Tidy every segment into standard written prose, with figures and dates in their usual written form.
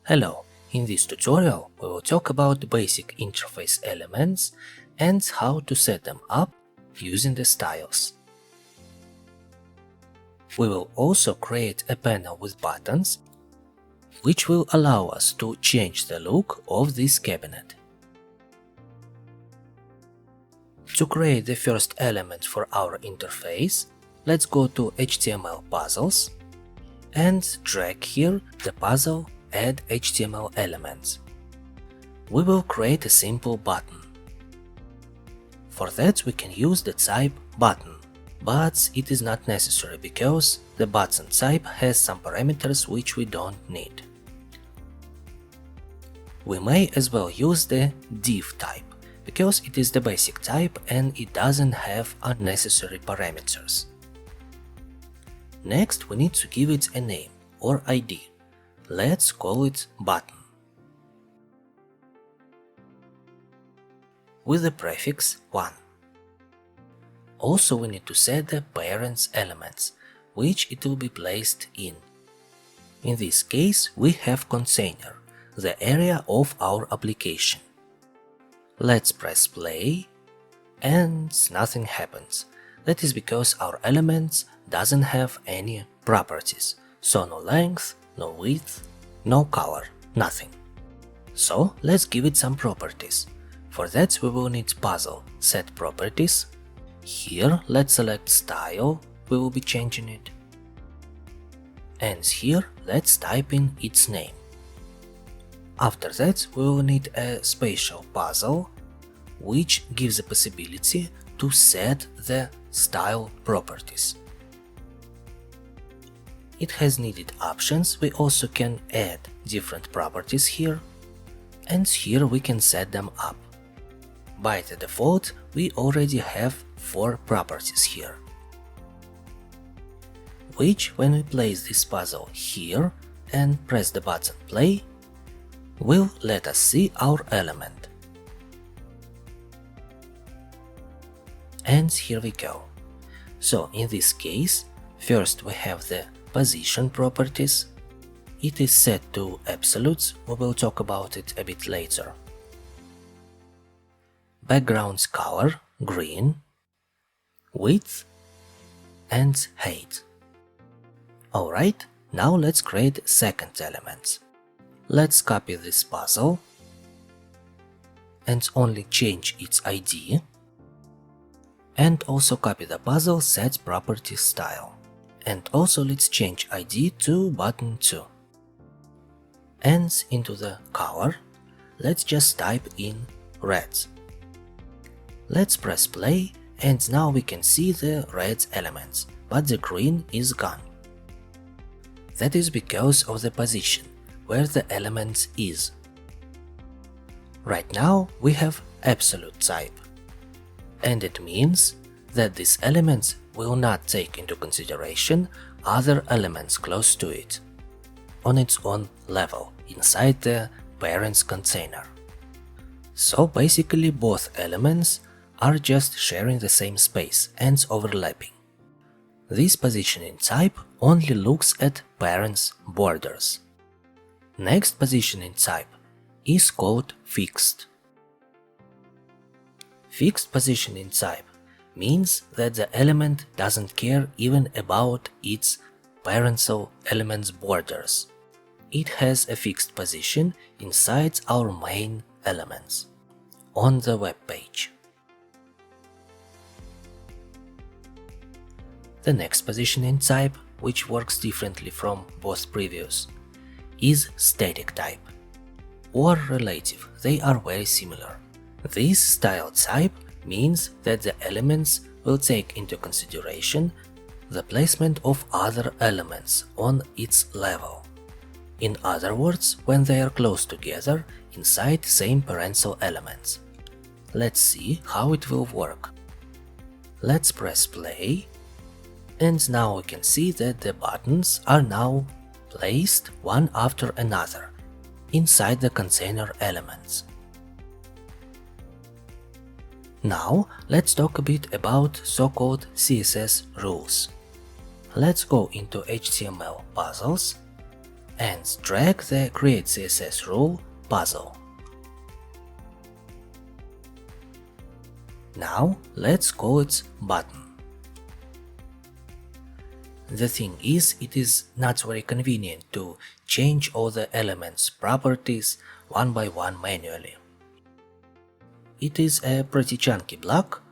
Hello, in this tutorial we will talk about the basic interface elements and how to set them up using the styles. We will also create a panel with buttons, which will allow us to change the look of this cabinet. To create the first element for our interface, let's go to HTML puzzles and drag here the puzzle Add HTML elements. We will create a simple button. For that we can use the type button, but it is not necessary because the button type has some parameters which we don't need. We may as well use the div type, because it is the basic type and it doesn't have unnecessary parameters. Next we need to give it a name or ID. Let's call it button with the prefix 1. Also we need to set the parents elements, which it will be placed in. In this case we have container, the area of our application. Let's press play and nothing happens. That is because our elements doesn't have any properties, so no length, no width, no color, nothing. So let's give it some properties. For that we will need puzzle set properties. Here let's select style, we will be changing it. And here let's type in its name. After that we will need a spatial puzzle, which gives the possibility to set the style properties. It has needed options, we also can add different properties here, and here we can set them up. By the default, we already have 4 properties here, which when we place this puzzle here and press the button play, will let us see our element. And here we go. So in this case, first we have the position properties. It is set to absolutes, we will talk about it a bit later. Background's color, green, width and height. Alright, now let's create second element. Let's copy this puzzle and only change its ID, and also copy the puzzle set property style. And also let's change ID to button 2. And into the color, let's just type in red. Let's press play and now we can see the red elements, but the green is gone. That is because of the position where the element is. Right now we have absolute type, and it means that these elements will not take into consideration other elements close to it, on its own level, inside the parents container. So basically both elements are just sharing the same space and overlapping. This positioning type only looks at parents' borders. Next positioning type is called fixed. Fixed positioning type means that the element doesn't care even about its parental element's borders. It has a fixed position inside our main elements on the web page. The next positioning type, which works differently from both previous, is static type or relative. They are very similar. This style type means that the elements will take into consideration the placement of other elements on its level. In other words, when they are close together inside same parental elements. Let's see how it will work. Let's press play, and now we can see that the buttons are now placed one after another inside the container elements. Now let's talk a bit about so-called CSS rules. Let's go into HTML puzzles and drag the Create CSS rule puzzle. Now let's call it button. The thing is, it is not very convenient to change all the elements' properties one by one manually. It is a pretty chunky block,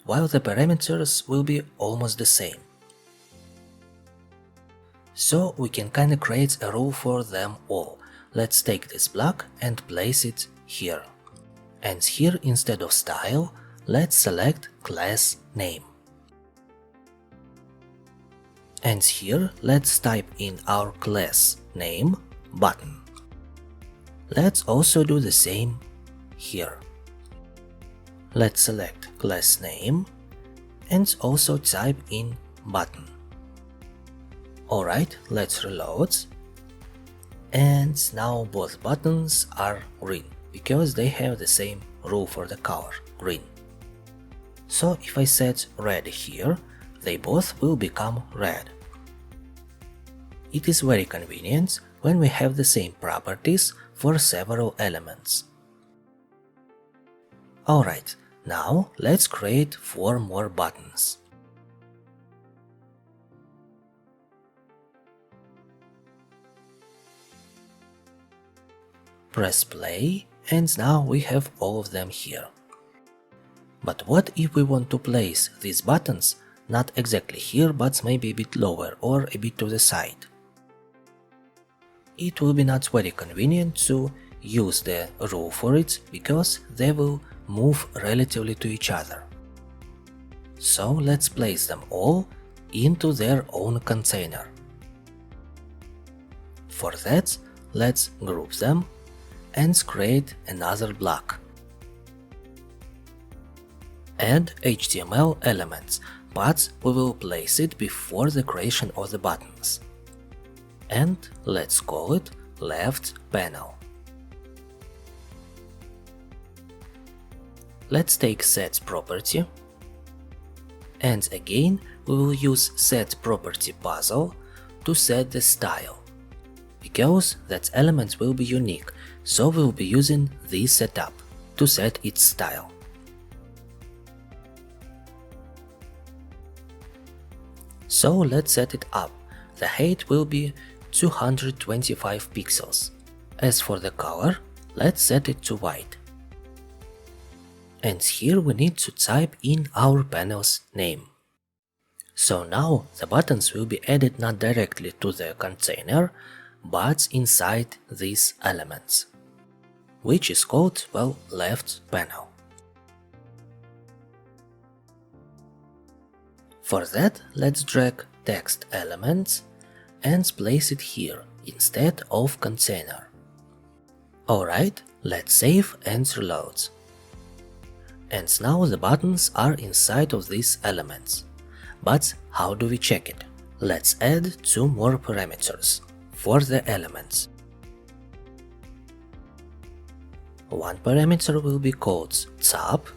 while the parameters will be almost the same. So we can kinda create a rule for them all. Let's take this block and place it here. And here, instead of style, let's select class name. And here, let's type in our class name button. Let's also do the same here. Let's select class name and also type in button. Alright, let's reload. And now both buttons are green, because they have the same rule for the color, green. So if I set red here, they both will become red. It is very convenient when we have the same properties for several elements. Alright, now let's create 4 more buttons. Press play, and now we have all of them here. But what if we want to place these buttons not exactly here, but maybe a bit lower or a bit to the side? It will be not very convenient to use the rule for it, because they will move relatively to each other. So let's place them all into their own container. For that, let's group them and create another block. Add HTML elements, but we will place it before the creation of the buttons. And let's call it left panel. Let's take set property, and again we will use set property puzzle to set the style, because that element will be unique, so we'll be using this setup to set its style. So let's set it up. The height will be 225 pixels. As for the color, let's set it to white. And here we need to type in our panel's name. So now the buttons will be added not directly to the container, but inside these elements, which is called, well, left panel. For that, let's drag text elements and place it here instead of container. Alright, let's save and reload. And now the buttons are inside of these elements. But how do we check it? Let's add 2 more parameters for the elements. One parameter will be called top,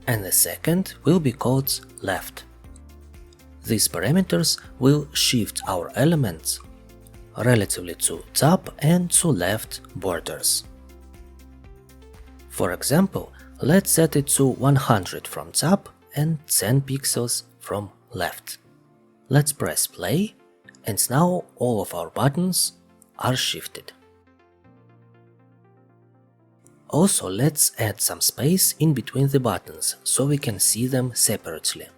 and the second will be called left. These parameters will shift our elements relatively to top and to left borders. For example, let's set it to 100 from top and 10 pixels from left. Let's press play, and now all of our buttons are shifted. Also, let's add some space in between the buttons so we can see them separately.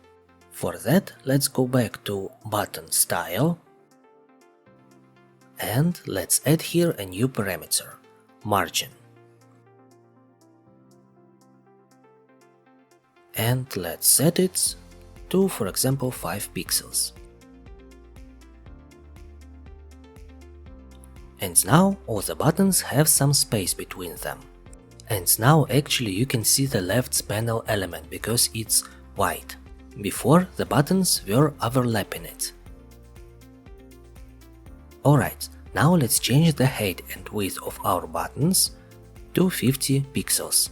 For that, let's go back to button style, and let's add here a new parameter, margin. And let's set it to, for example, 5 pixels. And now all the buttons have some space between them. And now actually you can see the left panel element because it's white. Before, the buttons were overlapping it. Alright, now let's change the height and width of our buttons to 50 pixels.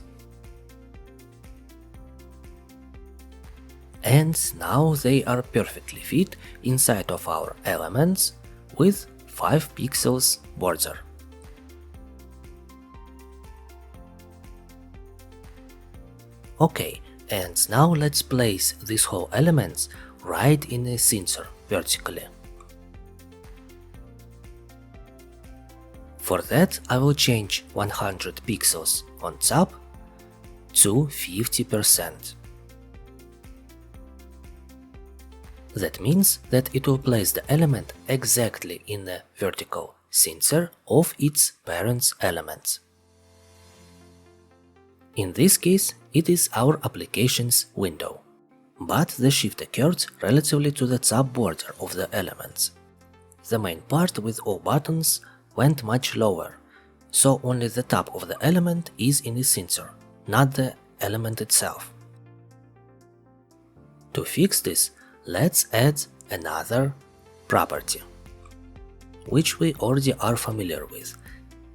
And now they are perfectly fit inside of our elements with 5 pixels border. Okay, and now let's place these whole elements right in the sensor vertically. For that, I will change 100 pixels on top to 50%. That means that it will place the element exactly in the vertical sensor of its parent's elements. In this case, it is our application's window, but the shift occurred relatively to the top border of the elements. The main part with all buttons went much lower, so only the top of the element is in the sensor, not the element itself. To fix this, let's add another property, which we already are familiar with.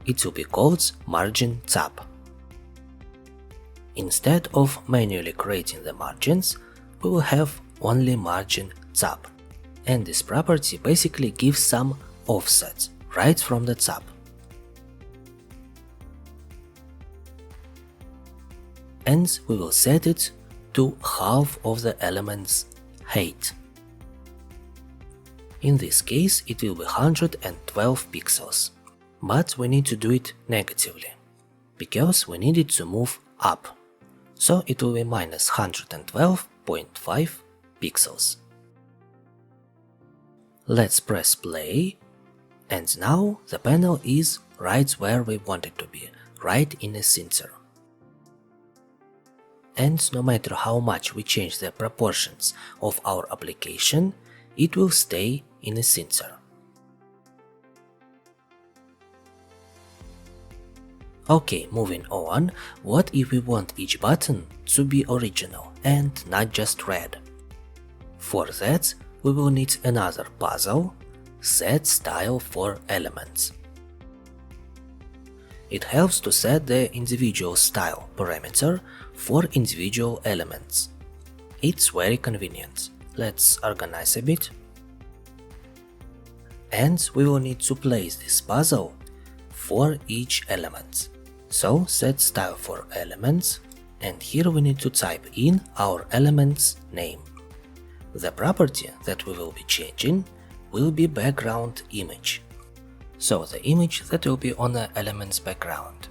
It will be called margin top. Instead of manually creating the margins, we will have only margin top, and this property basically gives some offset right from the top. And we will set it to half of the element's height. In this case, it will be 112 pixels, but we need to do it negatively, because we need it to move up. So it will be minus 112.5 pixels. Let's press play, and now the panel is right where we want it to be, right in the center. And no matter how much we change the proportions of our application, it will stay in the center. Okay, moving on, what if we want each button to be original and not just red? For that, we will need another puzzle, set style for elements. It helps to set the individual style parameter for individual elements. It's very convenient. Let's organize a bit. And we will need to place this puzzle for each element. So set style for elements, and here we need to type in our element's name. The property that we will be changing will be background image. So the image that will be on the element's background.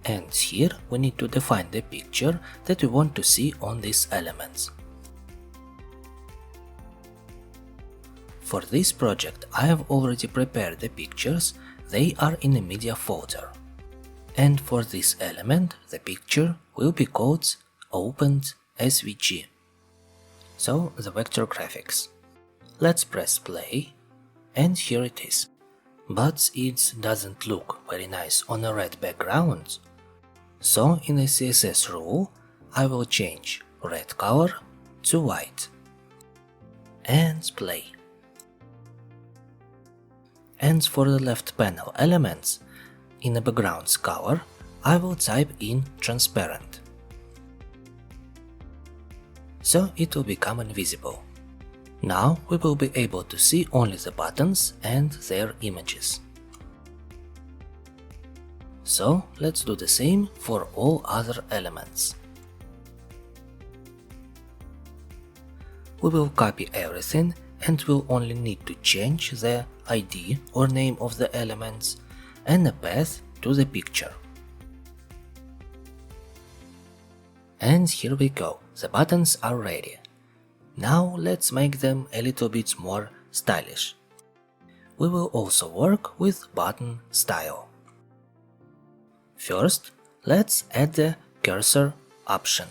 And here we need to define the picture that we want to see on these elements. For this project, I have already prepared the pictures, they are in the media folder. And for this element, the picture will be called opened SVG. So the vector graphics. Let's press play, and here it is. But it doesn't look very nice on a red background. So in the CSS rule, I will change red color to white. And play. And for the left panel elements, in the background's color, I will type in transparent. So it will become invisible. Now we will be able to see only the buttons and their images. So let's do the same for all other elements. We will copy everything and will only need to change the ID or name of the elements and the path to the picture. And here we go, the buttons are ready. Now let's make them a little bit more stylish. We will also work with button style. First, let's add the cursor option.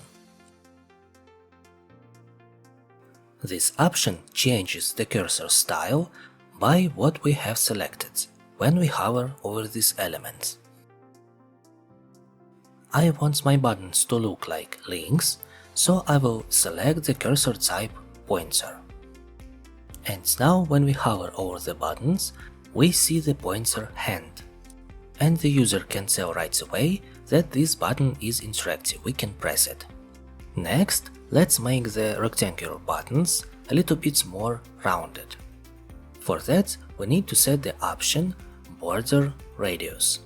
This option changes the cursor style by what we have selected when we hover over these elements. I want my buttons to look like links, so I will select the cursor type pointer. And now when we hover over the buttons, we see the pointer hand. And the user can tell right away that this button is interactive, we can press it. Next, let's make the rectangular buttons a little bit more rounded. For that, we need to set the option Border Radius.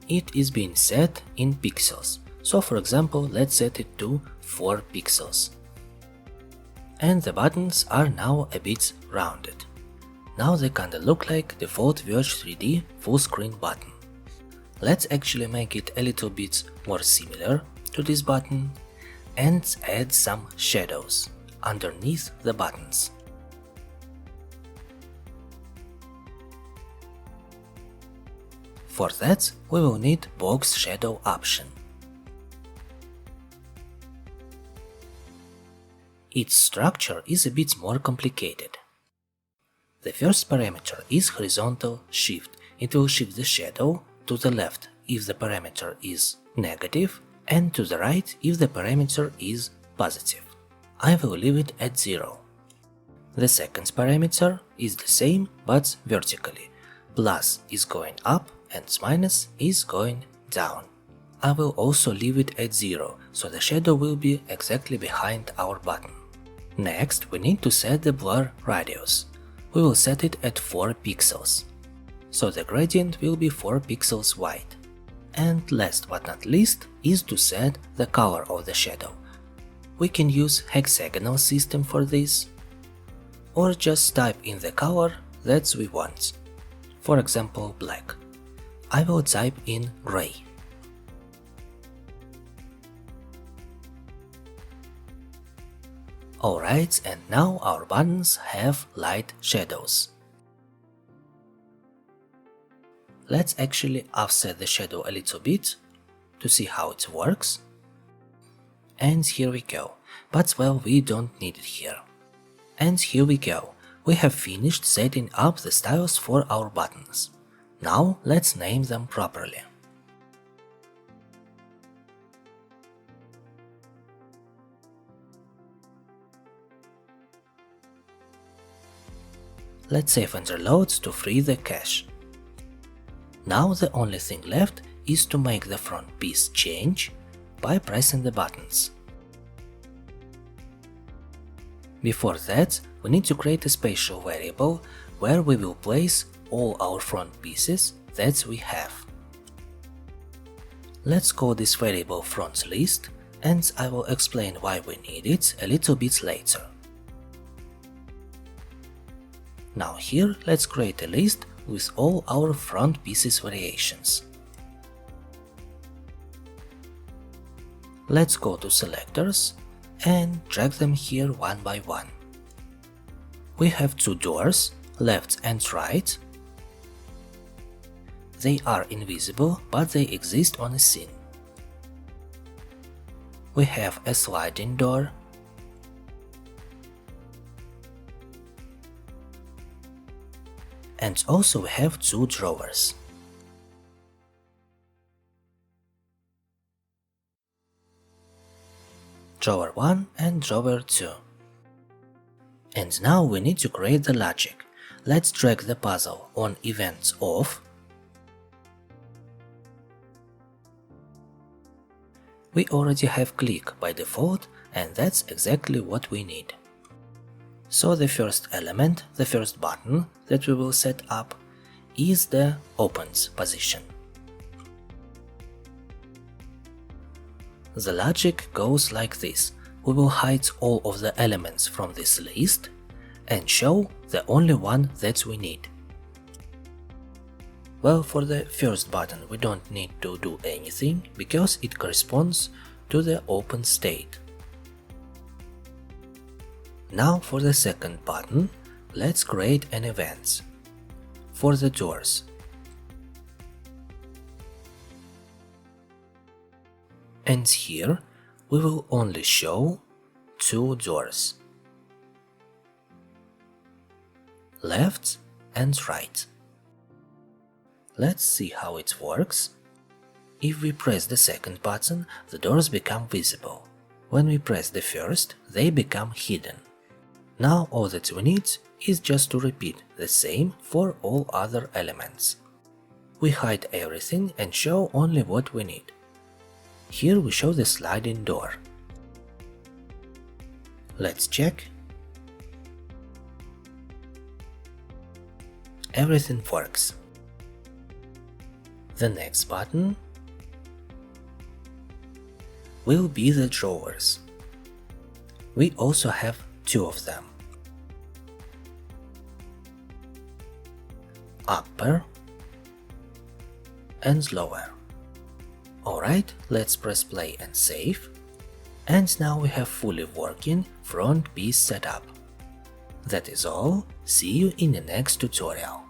It is being set in pixels, so for example, let's set it to 4 pixels. And the buttons are now a bit rounded. Now they kinda look like default Verge 3D full screen button. Let's actually make it a little bit more similar to this button and add some shadows underneath the buttons. For that, we will need box shadow option. Its structure is a bit more complicated. The first parameter is horizontal shift. It will shift the shadow to the left if the parameter is negative and to the right if the parameter is positive. I will leave it at 0. The second parameter is the same but vertically. Plus is going up and minus is going down. I will also leave it at 0, so the shadow will be exactly behind our button. Next, we need to set the blur radius. We will set it at 4 pixels, so the gradient will be 4 pixels wide. And last but not least is to set the color of the shadow. We can use hexagonal system for this, or just type in the color that we want. For example, black. I will type in gray. Alright, and now our buttons have light shadows. Let's actually offset the shadow a little bit to see how it works. And here we go, but well, we don't need it here. And here we go, we have finished setting up the styles for our buttons. Now let's name them properly. Let's save under loads to free the cache. Now the only thing left is to make the front piece change by pressing the buttons. Before that, we need to create a spatial variable where we will place all our front pieces that we have. Let's call this variable front list, and I will explain why we need it a little bit later. Now here, let's create a list with all our front pieces variations. Let's go to selectors and drag them here one by one. We have 2 doors, left and right. They are invisible, but they exist on a scene. We have a sliding door, and also we have 2 drawers. Drawer 1 and drawer 2. And now we need to create the logic. Let's drag the puzzle on events off. We already have click by default, and that's exactly what we need. So the first element, the first button that we will set up, is the opens position. The logic goes like this. We will hide all of the elements from this list and show the only one that we need. Well, for the first button we don't need to do anything because it corresponds to the open state. Now for the second button, let's create an event. For the doors, and here we will only show 2 doors, left and right. Let's see how it works. If we press the second button, the doors become visible. When we press the first, they become hidden. Now all that we need is just to repeat the same for all other elements. We hide everything and show only what we need. Here we show the sliding door. Let's check. Everything works. The next button will be the drawers. We also have two of them. Upper and lower. Alright, let's press play and save. And now we have fully working front piece setup. That is all. See you in the next tutorial.